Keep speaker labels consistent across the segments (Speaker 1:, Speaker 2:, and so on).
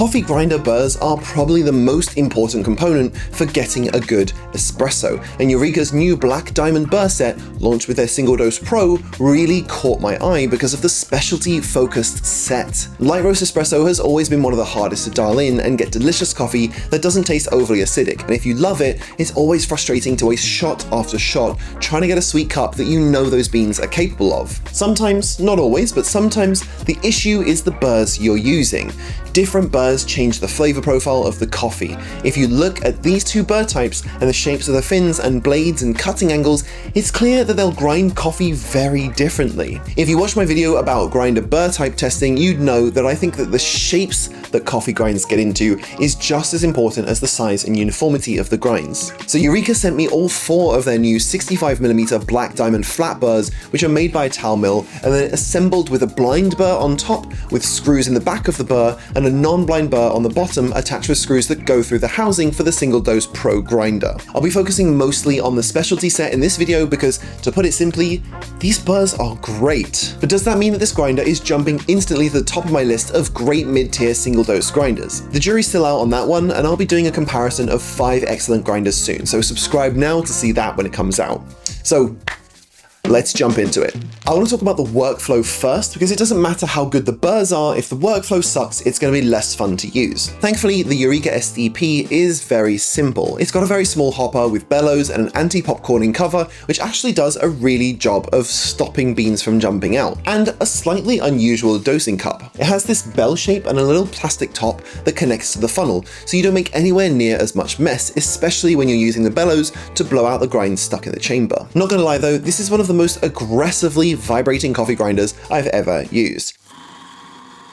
Speaker 1: Coffee grinder burrs are probably the most important component for getting a good espresso, and Eureka's new Black Diamond burr set, launched with their Single Dose Pro, really caught my eye because of the specialty-focused set. Light roast espresso has always been one of the hardest to dial in and get delicious coffee that doesn't taste overly acidic, and if you love it, it's always frustrating to waste shot after shot trying to get a sweet cup that you know those beans are capable of. Sometimes, not always, but sometimes the issue is the burrs you're using. Different burrs change the flavor profile of the coffee. If you look at these two burr types and the shapes of the fins and blades and cutting angles, it's clear that they'll grind coffee very differently. If you watched my video about grinder burr type testing, you'd know that I think that the shapes that coffee grinds get into is just as important as the size and uniformity of the grinds. So Eureka sent me all 4 of their new 65mm Black Diamond flat burrs, which are made by a towel mill and then assembled with a blind burr on top with screws in the back of the burr and a non-blind burr on the bottom attached with screws that go through the housing for the Single Dose Pro grinder. I'll be focusing mostly on the specialty set in this video because, to put it simply, these burrs are great. But does that mean that this grinder is jumping instantly to the top of my list of great mid-tier single dose grinders? The jury's still out on that one, and I'll be doing a comparison of 5 excellent grinders soon, so subscribe now to see that when it comes out. So, let's jump into it. I want to talk about the workflow first because it doesn't matter how good the burrs are, if the workflow sucks, it's going to be less fun to use. Thankfully, the Eureka SDP is very simple. It's got a very small hopper with bellows and an anti-popcorning cover, which actually does a really job of stopping beans from jumping out, and a slightly unusual dosing cup. It has this bell shape and a little plastic top that connects to the funnel, so you don't make anywhere near as much mess, especially when you're using the bellows to blow out the grinds stuck in the chamber. Not gonna lie though, this is one of the most aggressively vibrating coffee grinders I've ever used.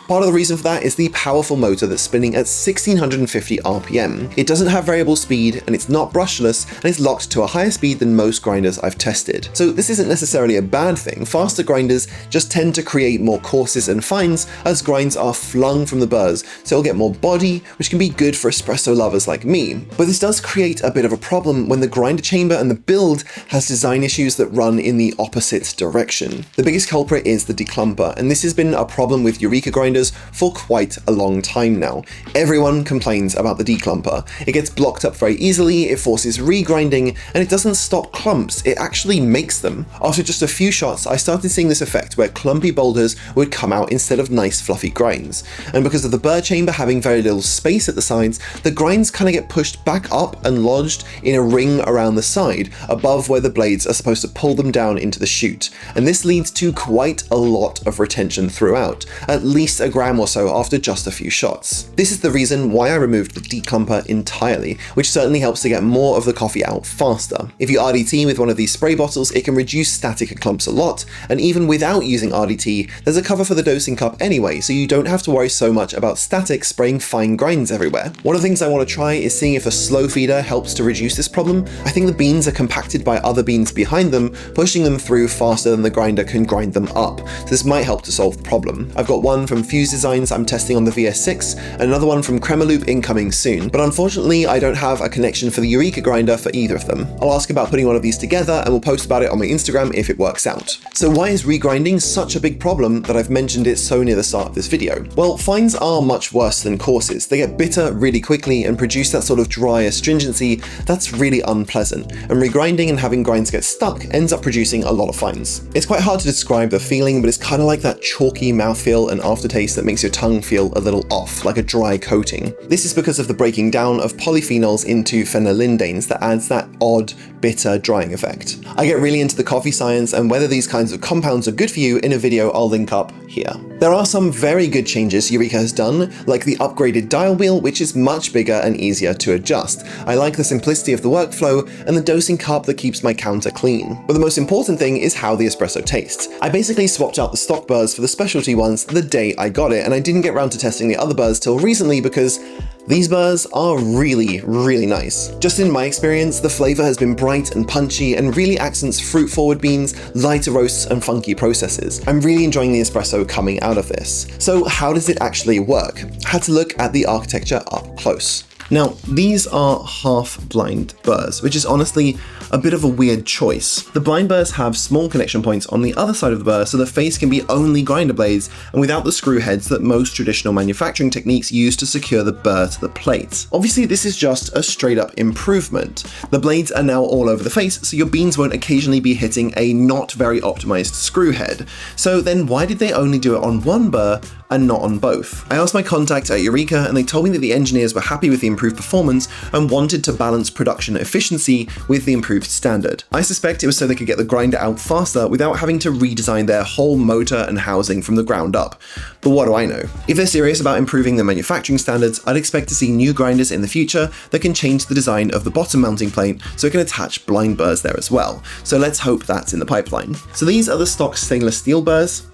Speaker 1: Part of the reason for that is the powerful motor that's spinning at 1650 RPM. It doesn't have variable speed, and it's not brushless, and it's locked to a higher speed than most grinders I've tested. So this isn't necessarily a bad thing. Faster grinders just tend to create more courses and fines as grinds are flung from the burrs, so it'll get more body, which can be good for espresso lovers like me. But this does create a bit of a problem when the grinder chamber and the build has design issues that run in the opposite direction. The biggest culprit is the declumper, and this has been a problem with Eureka grinders for quite a long time now. Everyone complains about the declumper. It gets blocked up very easily, it forces regrinding, and it doesn't stop clumps, it actually makes them. After just a few shots, I started seeing this effect where clumpy boulders would come out instead of nice fluffy grinds. And because of the burr chamber having very little space at the sides, the grinds kind of get pushed back up and lodged in a ring around the side, above where the blades are supposed to pull them down into the chute. And this leads to quite a lot of retention throughout, at least a gram or so after just a few shots. This is the reason why I removed the declumper entirely, which certainly helps to get more of the coffee out faster. If you RDT with one of these spray bottles, it can reduce static and clumps a lot, and even without using RDT, there's a cover for the dosing cup anyway, so you don't have to worry so much about static spraying fine grinds everywhere. One of the things I want to try is seeing if a slow feeder helps to reduce this problem. I think the beans are compacted by other beans behind them, pushing them through faster than the grinder can grind them up, so this might help to solve the problem. I've got one from Fuse Designs I'm testing on the VS6, and another one from Cremaloop incoming soon, but unfortunately I don't have a connection for the Eureka grinder for either of them. I'll ask about putting one of these together and we'll post about it on my Instagram if it works out. So why is regrinding such a big problem that I've mentioned it so near the start of this video? Well, fines are much worse than coarses. They get bitter really quickly and produce that sort of dry astringency that's really unpleasant, and regrinding and having grinds get stuck ends up producing a lot of fines. It's quite hard to describe the feeling, but it's kind of like that chalky mouthfeel and aftertaste that makes your tongue feel a little off, like a dry coating. This is because of the breaking down of polyphenols into phenylendanes that adds that odd, bitter drying effect. I get really into the coffee science and whether these kinds of compounds are good for you in a video I'll link up here. There are some very good changes Eureka has done, like the upgraded dial wheel, which is much bigger and easier to adjust. I like the simplicity of the workflow and the dosing cup that keeps my counter clean. But the most important thing is how the espresso tastes. I basically swapped out the stock burrs for the specialty ones the day I got it, and I didn't get around to testing the other burrs till recently because these burrs are really, really nice. Just in my experience, the flavor has been bright and punchy and really accents fruit-forward beans, lighter roasts, and funky processes. I'm really enjoying the espresso coming out of this. So how does it actually work? I had to look at the architecture up close. Now, these are half-blind burrs, which is honestly a bit of a weird choice. The blind burrs have small connection points on the other side of the burr, so the face can be only grinder blades and without the screw heads that most traditional manufacturing techniques use to secure the burr to the plate. Obviously, this is just a straight up improvement. The blades are now all over the face, so your beans won't occasionally be hitting a not very optimized screw head. So then why did they only do it on one burr and not on both? I asked my contact at Eureka and they told me that the engineers were happy with the improved performance and wanted to balance production efficiency with the improved standard. I suspect it was so they could get the grinder out faster without having to redesign their whole motor and housing from the ground up. But what do I know? If they're serious about improving their manufacturing standards, I'd expect to see new grinders in the future that can change the design of the bottom mounting plate so it can attach blind burrs there as well. So let's hope that's in the pipeline. So these are the stock stainless steel burrs,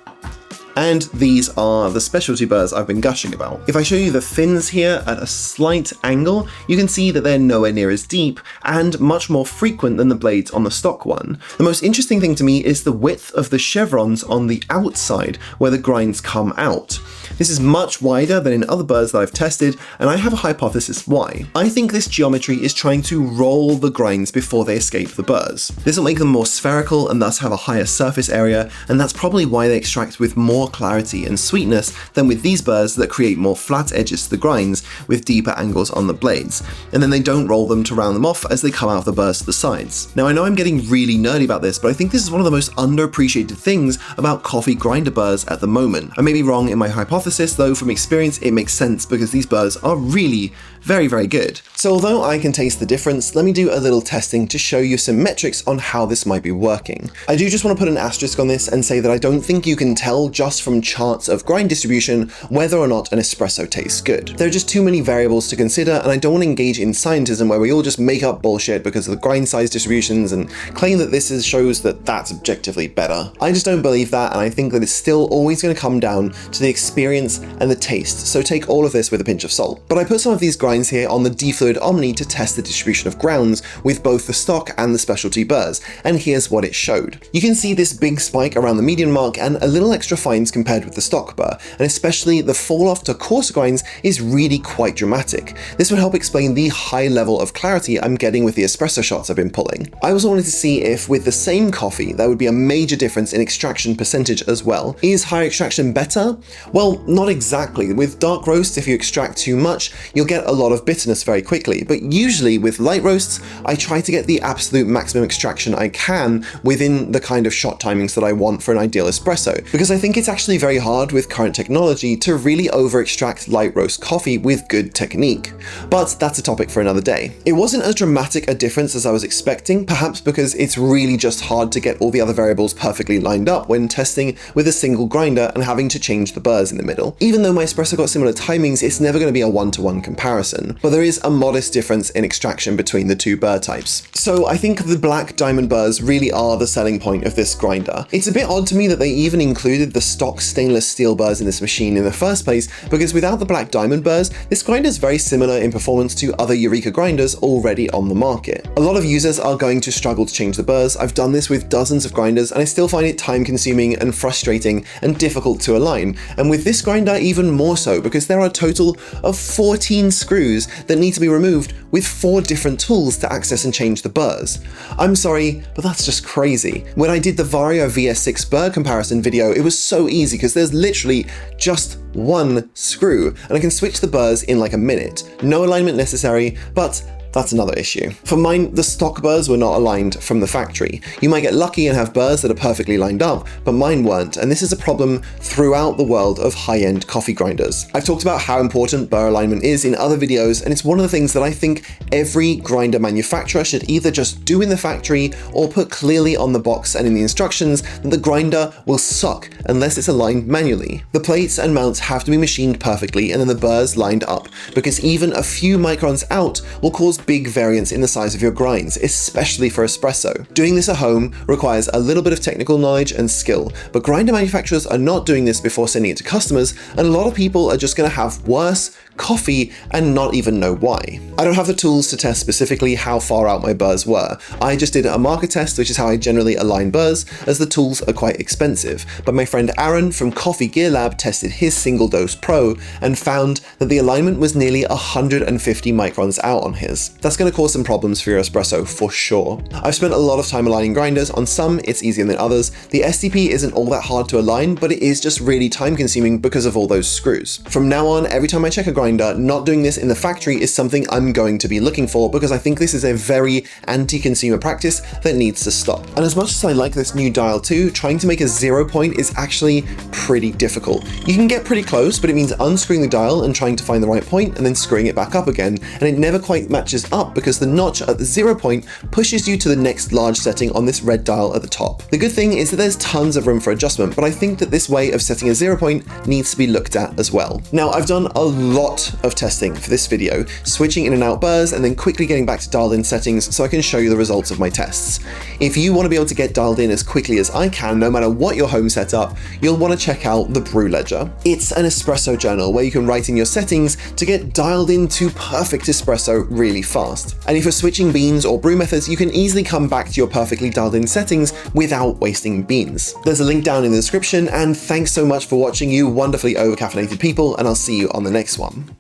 Speaker 1: and these are the specialty burrs I've been gushing about. If I show you the fins here at a slight angle, you can see that they're nowhere near as deep and much more frequent than the blades on the stock one. The most interesting thing to me is the width of the chevrons on the outside where the grinds come out. This is much wider than in other burrs that I've tested, and I have a hypothesis why. I think this geometry is trying to roll the grinds before they escape the burrs. This will make them more spherical and thus have a higher surface area, and that's probably why they extract with more clarity and sweetness than with these burrs that create more flat edges to the grinds with deeper angles on the blades, and then they don't roll them to round them off as they come out of the burrs to the sides. Now I know I'm getting really nerdy about this, but I think this is one of the most underappreciated things about coffee grinder burrs at the moment. I may be wrong in my hypothesis, though from experience it makes sense because these burrs are really very, very good. So although I can taste the difference, let me do a little testing to show you some metrics on how this might be working. I do just want to put an asterisk on this and say that I don't think you can tell just from charts of grind distribution whether or not an espresso tastes good. There are just too many variables to consider, and I don't want to engage in scientism where we all just make up bullshit because of the grind size distributions and claim that this shows that that's objectively better. I just don't believe that, and I think that it's still always going to come down to the experience and the taste, so take all of this with a pinch of salt. But I put some of these grinds here on the D-Fluid Omni to test the distribution of grounds with both the stock and the specialty burrs, and here's what it showed. You can see this big spike around the median mark and a little extra fines compared with the stock burr, and especially the fall off to coarser grinds is really quite dramatic. This would help explain the high level of clarity I'm getting with the espresso shots I've been pulling. I also wanted to see if with the same coffee there would be a major difference in extraction percentage as well. Is higher extraction better? Well, not exactly. With dark roasts, if you extract too much, you'll get a lot of bitterness very quickly, but usually with light roasts, I try to get the absolute maximum extraction I can within the kind of shot timings that I want for an ideal espresso, because I think it's actually very hard with current technology to really over extract light roast coffee with good technique. But that's a topic for another day. It wasn't as dramatic a difference as I was expecting, perhaps because it's really just hard to get all the other variables perfectly lined up when testing with a single grinder and having to change the burrs in the middle. Even though my espresso got similar timings, it's never going to be a one-to-one comparison, but there is a modest difference in extraction between the two burr types. So I think the black diamond burrs really are the selling point of this grinder. It's a bit odd to me that they even included the stock stainless steel burrs in this machine in the first place, because without the black diamond burrs, this grinder is very similar in performance to other Eureka grinders already on the market. A lot of users are going to struggle to change the burrs. I've done this with dozens of grinders and I still find it time consuming and frustrating and difficult to align. And with this grinder even more so, because there are a total of 14 screws that need to be removed with 4 different tools to access and change the burrs. I'm sorry, but that's just crazy. When I did the Vario VS6 burr comparison video, it was so easy because there's literally just one screw and I can switch the burrs in like a minute. No alignment necessary, but that's another issue. For mine, the stock burrs were not aligned from the factory. You might get lucky and have burrs that are perfectly lined up, but mine weren't, and this is a problem throughout the world of high-end coffee grinders. I've talked about how important burr alignment is in other videos, and it's one of the things that I think every grinder manufacturer should either just do in the factory or put clearly on the box and in the instructions that the grinder will suck unless it's aligned manually. The plates and mounts have to be machined perfectly and then the burrs lined up, because even a few microns out will cause big variance in the size of your grinds, especially for espresso. Doing this at home requires a little bit of technical knowledge and skill, but grinder manufacturers are not doing this before sending it to customers, and a lot of people are just going to have worse coffee and not even know why. I don't have the tools to test specifically how far out my burrs were. I just did a marker test, which is how I generally align burrs, as the tools are quite expensive. But my friend Aaron from Coffee Gear Lab tested his Single Dose Pro and found that the alignment was nearly 150 microns out on his. That's going to cause some problems for your espresso for sure. I've spent a lot of time aligning grinders. On some, it's easier than others. The STP isn't all that hard to align, but it is just really time consuming because of all those screws. From now on, every time I check a grinder, not doing this in the factory is something I'm going to be looking for because I think this is a very anti-consumer practice that needs to stop. And as much as I like this new dial too, trying to make a 0 point is actually pretty difficult. You can get pretty close, but it means unscrewing the dial and trying to find the right point and then screwing it back up again, and it never quite matches up because the notch at the 0 point pushes you to the next large setting on this red dial at the top. The good thing is that there's tons of room for adjustment, but I think that this way of setting a 0 point needs to be looked at as well. Now, I've done a lot of testing for this video, switching in and out Burrs and then quickly getting back to dialed in settings so I can show you the results of my tests. If you want to be able to get dialed in as quickly as I can, no matter what your home setup, you'll want to check out the Brew Ledger. It's an espresso journal where you can write in your settings to get dialed into perfect espresso really fast. And if you're switching beans or brew methods, you can easily come back to your perfectly dialed in settings without wasting beans. There's a link down in the description, and thanks so much for watching, you wonderfully overcaffeinated people, and I'll see you on the next one.